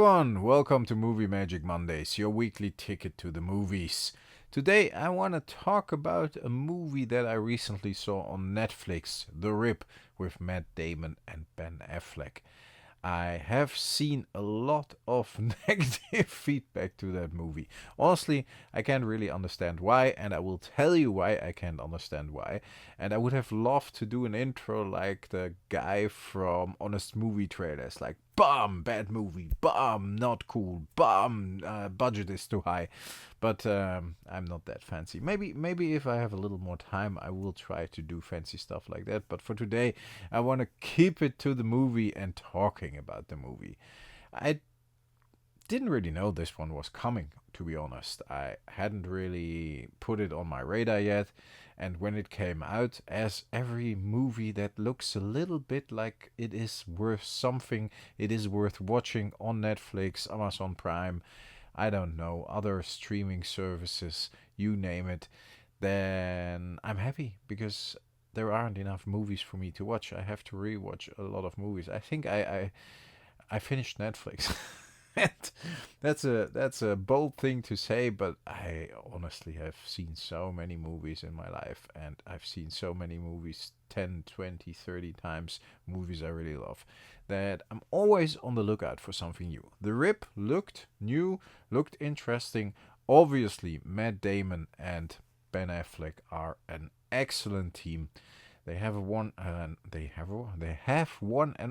everyone, welcome to Movie Magic Mondays, your weekly ticket to the movies. Today I want to talk about a movie that I recently saw on Netflix, The Rip, with Matt Damon and Ben Affleck. I have seen a lot of negative feedback to that movie. Honestly, I can't really understand why, and I will tell you why I can't understand why. And I would have loved to do an intro like the guy from Honest Movie Trailers, like "Bum, bad movie, bum, not cool, bum, budget is too high." But I'm not that fancy. Maybe if I have a little more time, I will try to do fancy stuff like that. But for today, I want to keep it to the movie and talking about the movie. I didn't really know this one was coming, to be honest. I hadn't really put it on my radar yet. And when it came out, as every movie that looks a little bit like it is worth something, it is worth watching on Netflix, Amazon Prime, I don't know, other streaming services, you name it, then I'm happy because there aren't enough movies for me to watch. I have to rewatch a lot of movies. I think I finished Netflix. And that's a bold thing to say, but I honestly have seen so many movies in my life, and I've seen so many movies 10, 20, 30 times, movies I really love, that I'm always on the lookout for something new. The Rip looked new, looked interesting. Obviously, Matt Damon and Ben Affleck are an excellent team. They have won an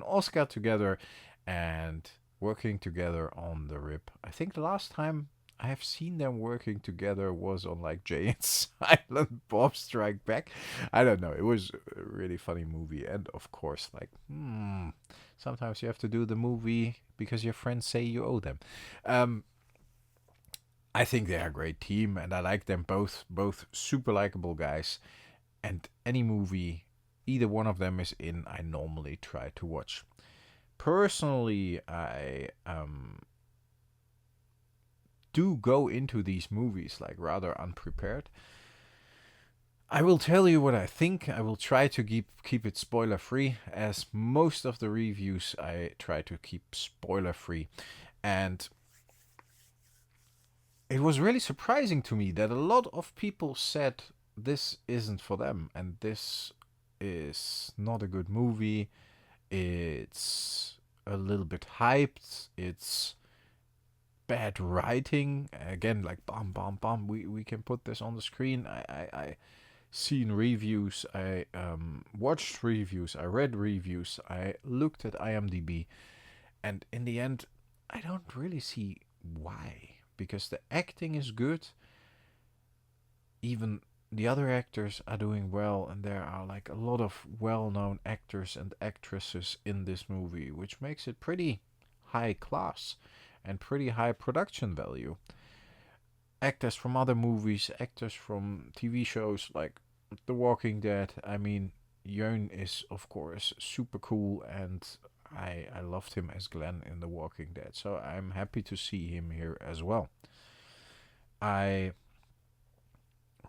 Oscar together, and working together on The Rip. I think the last time I have seen them working together was on like Jay and Silent Bob Strike Back. I don't know. It was a really funny movie, and of course, like, sometimes you have to do the movie because your friends say you owe them. Um, I think they are a great team, and I like them both. Both super likable guys, and any movie either one of them is in, I normally try to watch. Personally, I do go into these movies like rather unprepared. I will tell you what I think. I will try to keep it spoiler free, as most of the reviews I try to keep spoiler free. And it was really surprising to me that a lot of people said this isn't for them and this is not a good movie. It's a little bit hyped. It's bad writing. Again, like bam, bam, bam. We can put this on the screen. I seen reviews. I watched reviews. I read reviews. I looked at IMDb, and in the end, I don't really see why. Because the acting is good. Even the other actors are doing well, and there are like a lot of well-known actors and actresses in this movie, which makes it pretty high class and pretty high production value. Actors from other movies, actors from TV shows like The Walking Dead. I mean, Yeun is of course super cool, and I loved him as Glenn in The Walking Dead, so I'm happy to see him here as well. I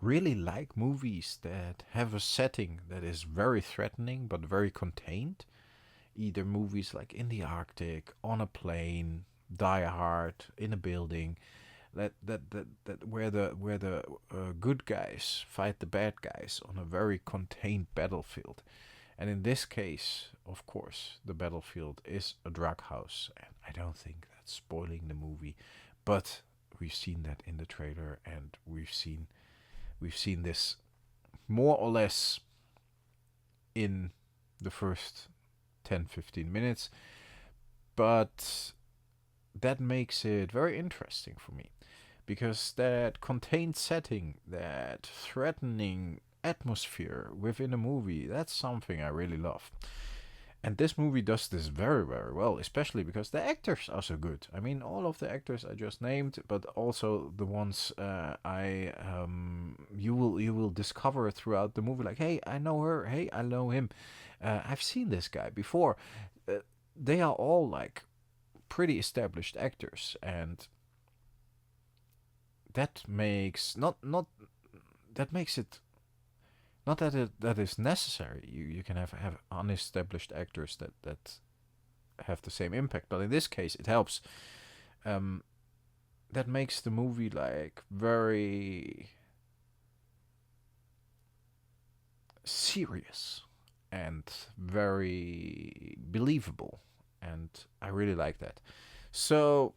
really like movies that have a setting that is very threatening but very contained. Either movies like in the Arctic, on a plane, Die Hard, in a building, that where the good guys fight the bad guys on a very contained battlefield. And in this case, of course, the battlefield is a drug house, and I don't think that's spoiling the movie, but we've seen that in the trailer, and we've seen this more or less in the first 10-15 minutes, but that makes it very interesting for me because that contained setting, that threatening atmosphere within a movie, that's something I really love. And this movie does this very, very well, especially because the actors are so good. I mean, all of the actors I just named, but also the ones I you will discover throughout the movie. Like, hey, I know her. Hey, I know him. I've seen this guy before. They are all like pretty established actors, and that makes not that makes it not that that is necessary. You can have unestablished actors that have the same impact, but in this case it helps. Um, that makes the movie like very serious and very believable, and I really like that. So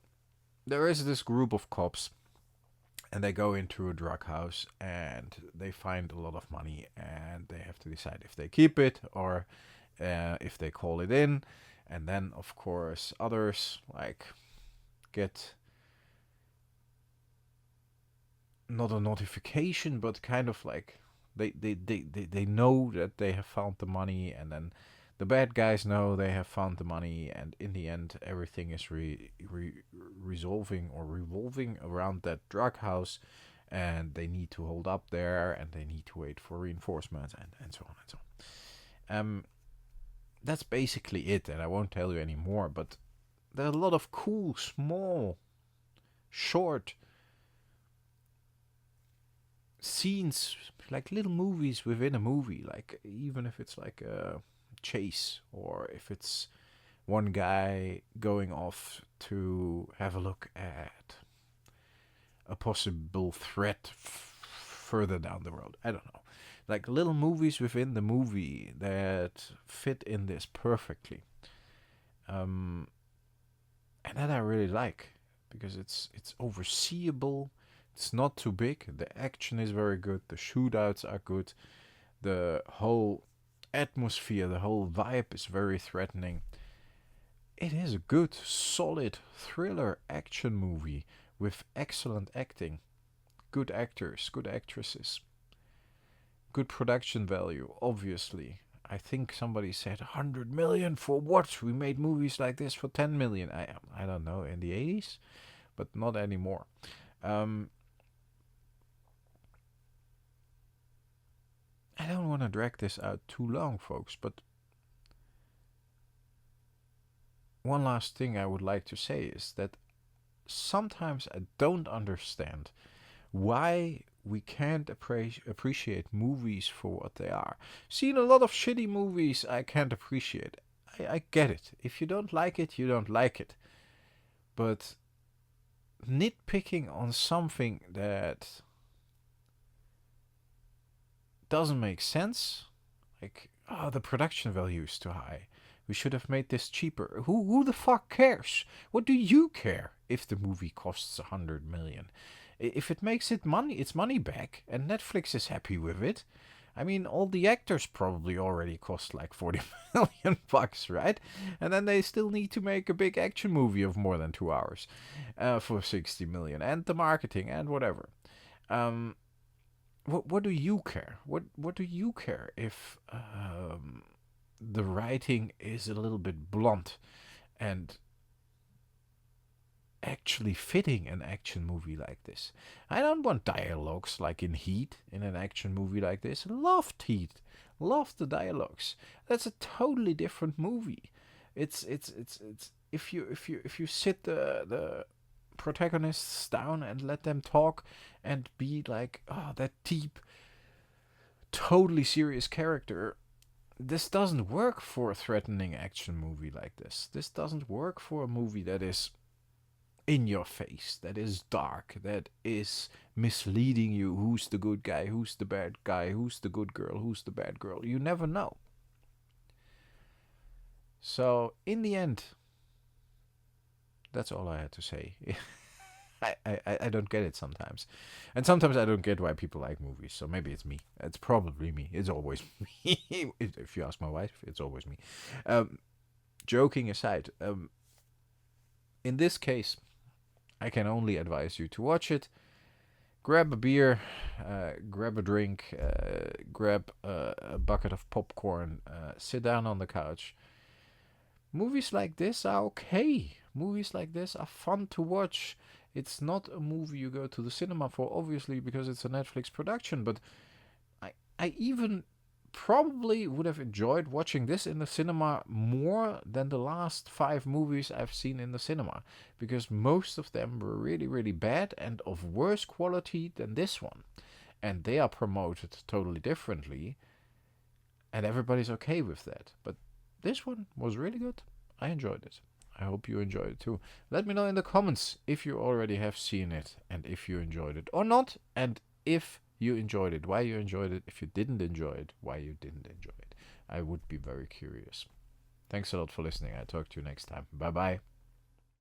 there is this group of cops, and they go into a drug house and they find a lot of money, and they have to decide if they keep it or if they call it in. And then, of course, others like get not a notification, but kind of like they know that they have found the money, and then the bad guys know they have found the money, and in the end, everything is resolving or revolving around that drug house, and they need to hold up there, and they need to wait for reinforcements, and so on and so on. That's basically it, and I won't tell you any more, but there are a lot of cool, small, short scenes, like little movies within a movie, like even if it's like a chase, or if it's one guy going off to have a look at a possible threat further down the road. I don't know. Like little movies within the movie that fit in this perfectly. Um, and that I really like, because it's overseeable. It's not too big. The action is very good. The shootouts are good. The whole atmosphere, the whole vibe is very threatening. It is a good, solid thriller action movie with excellent acting, good actors, good actresses, good production value, obviously. I think somebody said 100 million for what? We made movies like this for 10 million. I don't know, in the 80s, but not anymore. Um, I don't want to drag this out too long, folks, but one last thing I would like to say is that sometimes I don't understand why we can't appreciate movies for what they are. Seen a lot of shitty movies I can't appreciate. I get it. If you don't like it, you don't like it. But nitpicking on something that doesn't make sense, like, oh, the production value is too high. We should have made this cheaper. Who the fuck cares? What do you care if the movie costs 100 million? If it makes its money back, and Netflix is happy with it. I mean, all the actors probably already cost like 40 million bucks, right? And then they still need to make a big action movie of more than 2 hours for 60 million, and the marketing and whatever. Um, what do you care? What do you care if the writing is a little bit blunt and actually fitting an action movie like this? I don't want dialogues like in Heat in an action movie like this. Loved Heat, loved the dialogues. That's a totally different movie. It's if you sit the protagonists down and let them talk and be like, oh, that deep, totally serious character. This doesn't work for a threatening action movie like this. This doesn't work for a movie that is in your face, that is dark, that is misleading you. Who's the good guy? Who's the bad guy? Who's the good girl? Who's the bad girl? You never know. So, in the end, that's all I had to say. I don't get it sometimes. And sometimes I don't get why people like movies. So maybe it's me. It's probably me. It's always me. If you ask my wife, it's always me. Joking aside, in this case, I can only advise you to watch it. Grab a beer, grab a drink, grab a bucket of popcorn, sit down on the couch. Movies like this are okay. Movies like this are fun to watch. It's not a movie you go to the cinema for, obviously, because it's a Netflix production, but I even probably would have enjoyed watching this in the cinema more than the last 5 movies I've seen in the cinema, because most of them were really, really bad and of worse quality than this one. And they are promoted totally differently, and everybody's okay with that. But this one was really good. I enjoyed it. I hope you enjoyed it too. Let me know in the comments if you already have seen it and if you enjoyed it or not, and if you enjoyed it, why you enjoyed it. If you didn't enjoy it, why you didn't enjoy it. I would be very curious. Thanks a lot for listening. I'll talk to you next time. Bye bye.